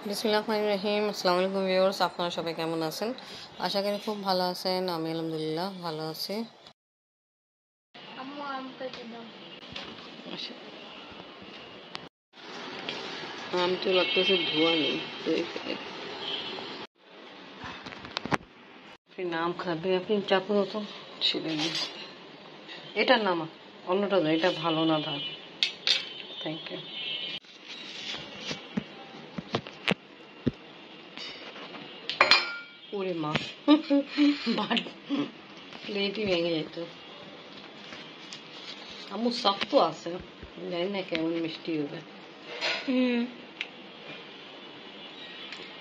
বিসমিল্লাহির রহমানির রহিম। আসসালামু আলাইকুম ভিউয়ার্স, আপনারা সবাই কেমন আছেন? আশা করি খুব ভালো আছেন। আমি আলহামদুলিল্লাহ ভালো আছি। আম তো লাগতেছে ধোয়া নেই, তো আপনি নাম খাবে, আপনি চাপুন তো ছিলেন। এটা নামা, অন্যটা দাও, এটা ভালো না দাও। Thank you. ওরে মা, প্লেটই ভেঙে যেত। আম্মু শক্ত আছে, জানি না কেমন মিষ্টি হবে।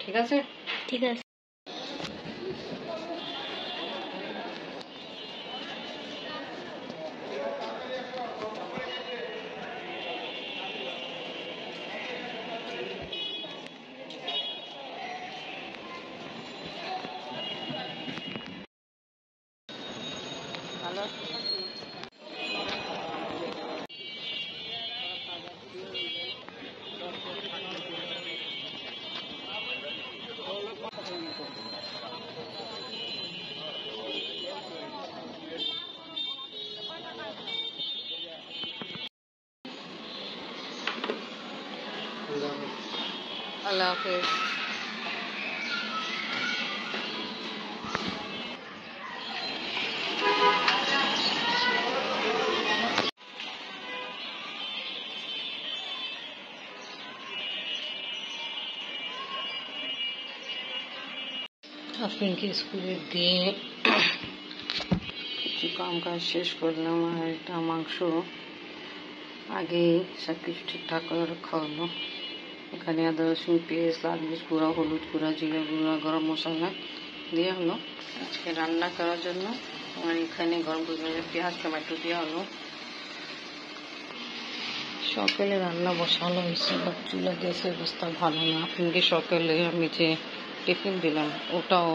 ঠিক আছে, ঠিক আছে। আল্লাহ হাফেজ। আফরিনকে স্কুলে দিয়ে কিছু কাম কাজ শেষ করলাম, আর একটা মাংস আগে সব কিছু ঠিকঠাক করে রাখা হলো। এখানে আদা রসুন পেঁয়াজ লাল মরিচ গুঁড়া হলুদ গুঁড়া জিরা গুঁড়া গরম মশলা দেওয়া হলো আজকে রান্না করার জন্য। আর এখানে গরম করে পেঁয়াজ টমেটো দেওয়া হলো। সকালে রান্না বসানো হয়েছে, বাট চুলা গ্যাসের অবস্থা ভালো না। আফরিনকে সকালে আমি যে টিফিন দিলাম ওটাও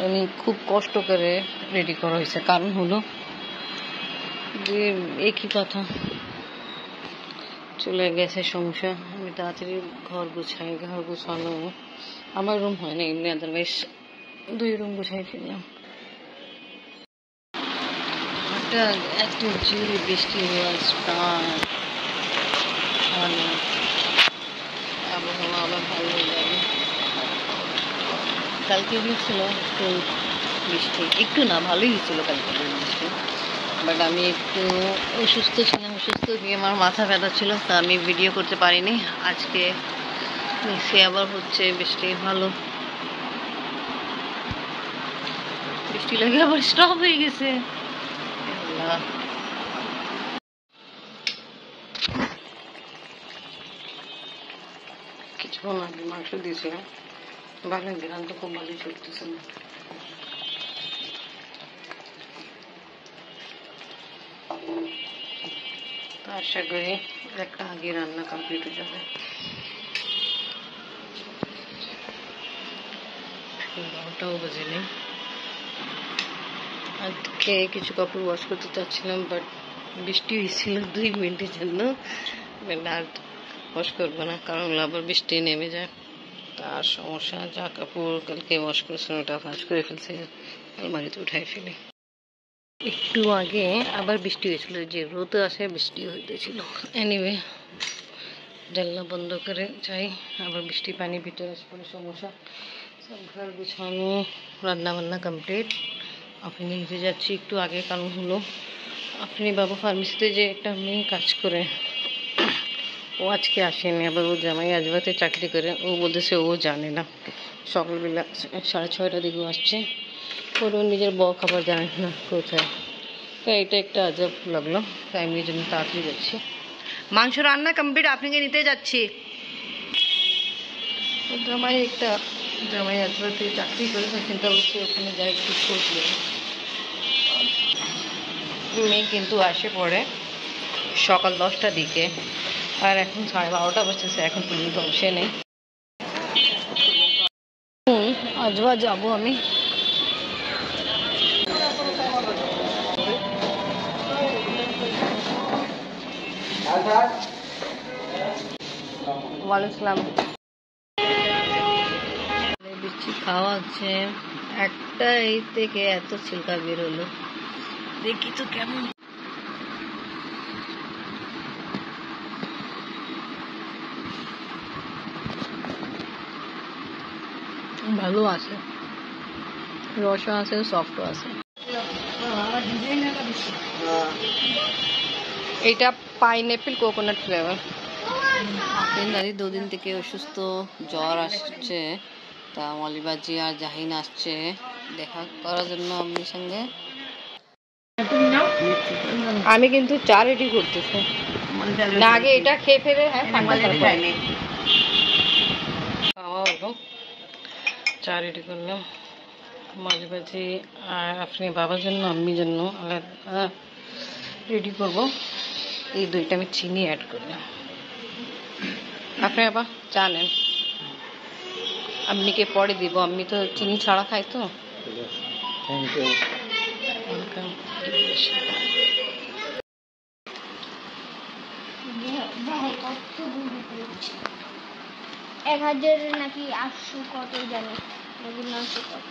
উনি খুব কষ্ট করে রেডি করা হয়েছে। কারণ হলো যে একই কথা, চলে গেছে সমস্যা। আমি তাড়াতাড়ি ঘর গুছাই, ঘর গুছানো আমার রুম হয় না এমনি, আদারওয়াইজ 2 রুম গুছাই ফেললাম। এত জোরে বৃষ্টি হওয়ার স্টার্ট, আবহাওয়া আবার ভালো হয়ে যাবে। কালকে হয়েছিল একটু বৃষ্টি, একটু না ভালোই হয়েছিল কালকে বৃষ্টি, বাট আমি একটু অসুস্থ ছিলাম। অসুস্থ গিয়ে আমার মাথা ব্যথা ছিল, তা আমি ভিডিও করতে পারিনি। আজকে সে আবার হচ্ছে বৃষ্টি, ভালো বৃষ্টি লাগে আবার স্টপ হয়ে গেছে। কিছুক্ষণ আগে মাংস দিয়েছিলাম, ভালো গ্রাম তো খুব ভালোই চলতেছে না। আশা করি একটা আগে রান্না কমপ্লিট হয়ে যাবে। 12টাও বাজেনি। আজকে কিছু কাপড় ওয়াশ করতে চাচ্ছিলাম, বাট বৃষ্টি হয়েছিল 2 মিনিটের জন্য। আর ওয়াশ করবো না, কারণ আবার বৃষ্টি নেমে যায়, তার সমস্যা। যা কাপড় কালকে ওয়াশ করেছিলাম ওটা ভাঁজ করে ফেলছে, আলমারিতে উঠাই ফেলি। একটু আগে আবার বৃষ্টি হয়েছিল, যে রোদ আসে বৃষ্টি হইতেছিল। এনিওয়ে জানলা বন্ধ করে যাই, আবার বৃষ্টি পানি ভিতরে আসে পড়ে সমস্যা। সব ঘর গুছানো, রান্না বান্না কমপ্লিট। আপনি নিতে যাচ্ছি একটু আগে, কারণ হলো আপনি বাবু ফার্মেসিতে যে একটা মেয়ে কাজ করে, ও আজকে আসেনি। আবার ও জামাই আজবাতে চাকরি করে, ও বলতেছে ও জানে না। সকালবেলা 6:30টার দিকেও আসছে, ওর নিজের খাবার জানে না কোথায়। তো এটা একটা আজব লাগলো, তাই আমি এই জন্য তাড়াতাড়ি যাচ্ছি। মাংস রান্না কমপ্লিট, আপনাকে নিতে যাচ্ছি। জামাই আজবাতে চাকরি করে, চিন্তা করছে ওখানে যাই একটু খোঁজ নেই। মেয়ে কিন্তু আসে পড়ে সকাল 10টার দিকে, আর এখন 12:30 বাজতেছে, এখন পর্যন্ত বসে নেই। আজবা যাবো আমি। ওয়ালাইকুম আসসালাম। দিচ্ছি, খাওয়া হচ্ছে। একটা এই থেকে এত ছিলকা বেরোলো, দেখি তো কেমন। ভালো আছে, রসও আছে, সফটও আছে। এটা পাইনঅ্যাপেল কোকোনাট ফ্লেভার। দাদি 2 দিন থেকে অসুস্থ, জ্বর আসছে। তা মলিবাজি আর জাহিন আসছে দেখা করার জন্য আম্মির সঙ্গে। আমি কিন্তু চা রেডি করতেছি না, আগে এটা খেয়ে ফেলে খাওয়া হলো। চা রেডি করলাম, মলিবাজি আর আপনি বাবার জন্য আম্মির জন্য আলাদা রেডি করব। এই দুইটা আমি চিনি অ্যাড করলাম। আপনি আবার চা নেন, আম্মিকে পরে দিব, আম্মি তো চিনি ছাড়া খায় তো। Thank you. ওয়েলকাম। 1000 নাকি 800 কত জানি, নাকি 900 কত।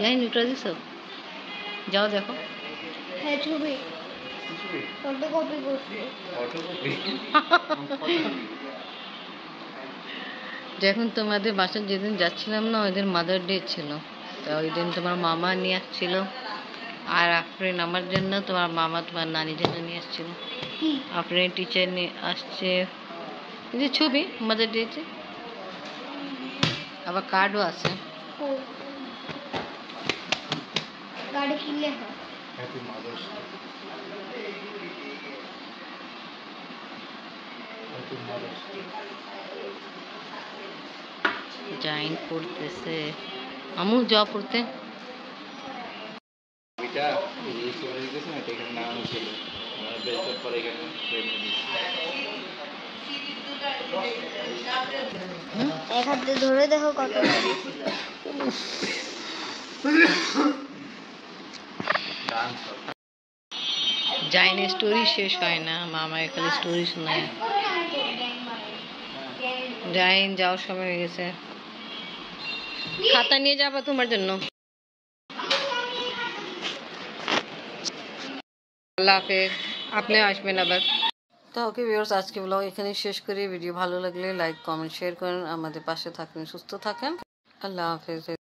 যাই নিউট্রা দিস, যাও দেখো। হ্যাঁ, ছবি ফটোকপি করছি। যখন তোমাদের বাসায় যেদিন যাচ্ছিলাম না, ওই দিন মাদার ডে ছিল, তা ওই দিন তোমার মামা নিয়ে আসছিল, আর আফরিন আমার জন্য, তোমার মামা তোমার নানির জন্য নিয়ে আসছিল। আফরিন টিচার নিয়ে আসছে, এই যে ছবি মাদার ডে, আবার কার্ডও আছে। গাড়ি কিনলে হয়। জাইন পড়তেছে, আমু যাও পড়তে। এক হাতে ধরে দেখো কত। জাইনের স্টোরি শেষ হয় না, মামা এখানে স্টোরি শোনায়। জাইন যাওয়ার সময় হয়ে গেছে, খাতা নিয়ে যাবা তোমার জন্য। আল্লাহ হাফেজ, আপনি আসবেন আবার। তো ওকে ভিউয়ার্স, আজকে ব্লগ এখানে শেষ করি। ভিডিও ভালো লাগলে লাইক কমেন্ট শেয়ার করেন, আমাদের পাশে থাকবেন, সুস্থ থাকেন। আল্লাহ হাফেজ।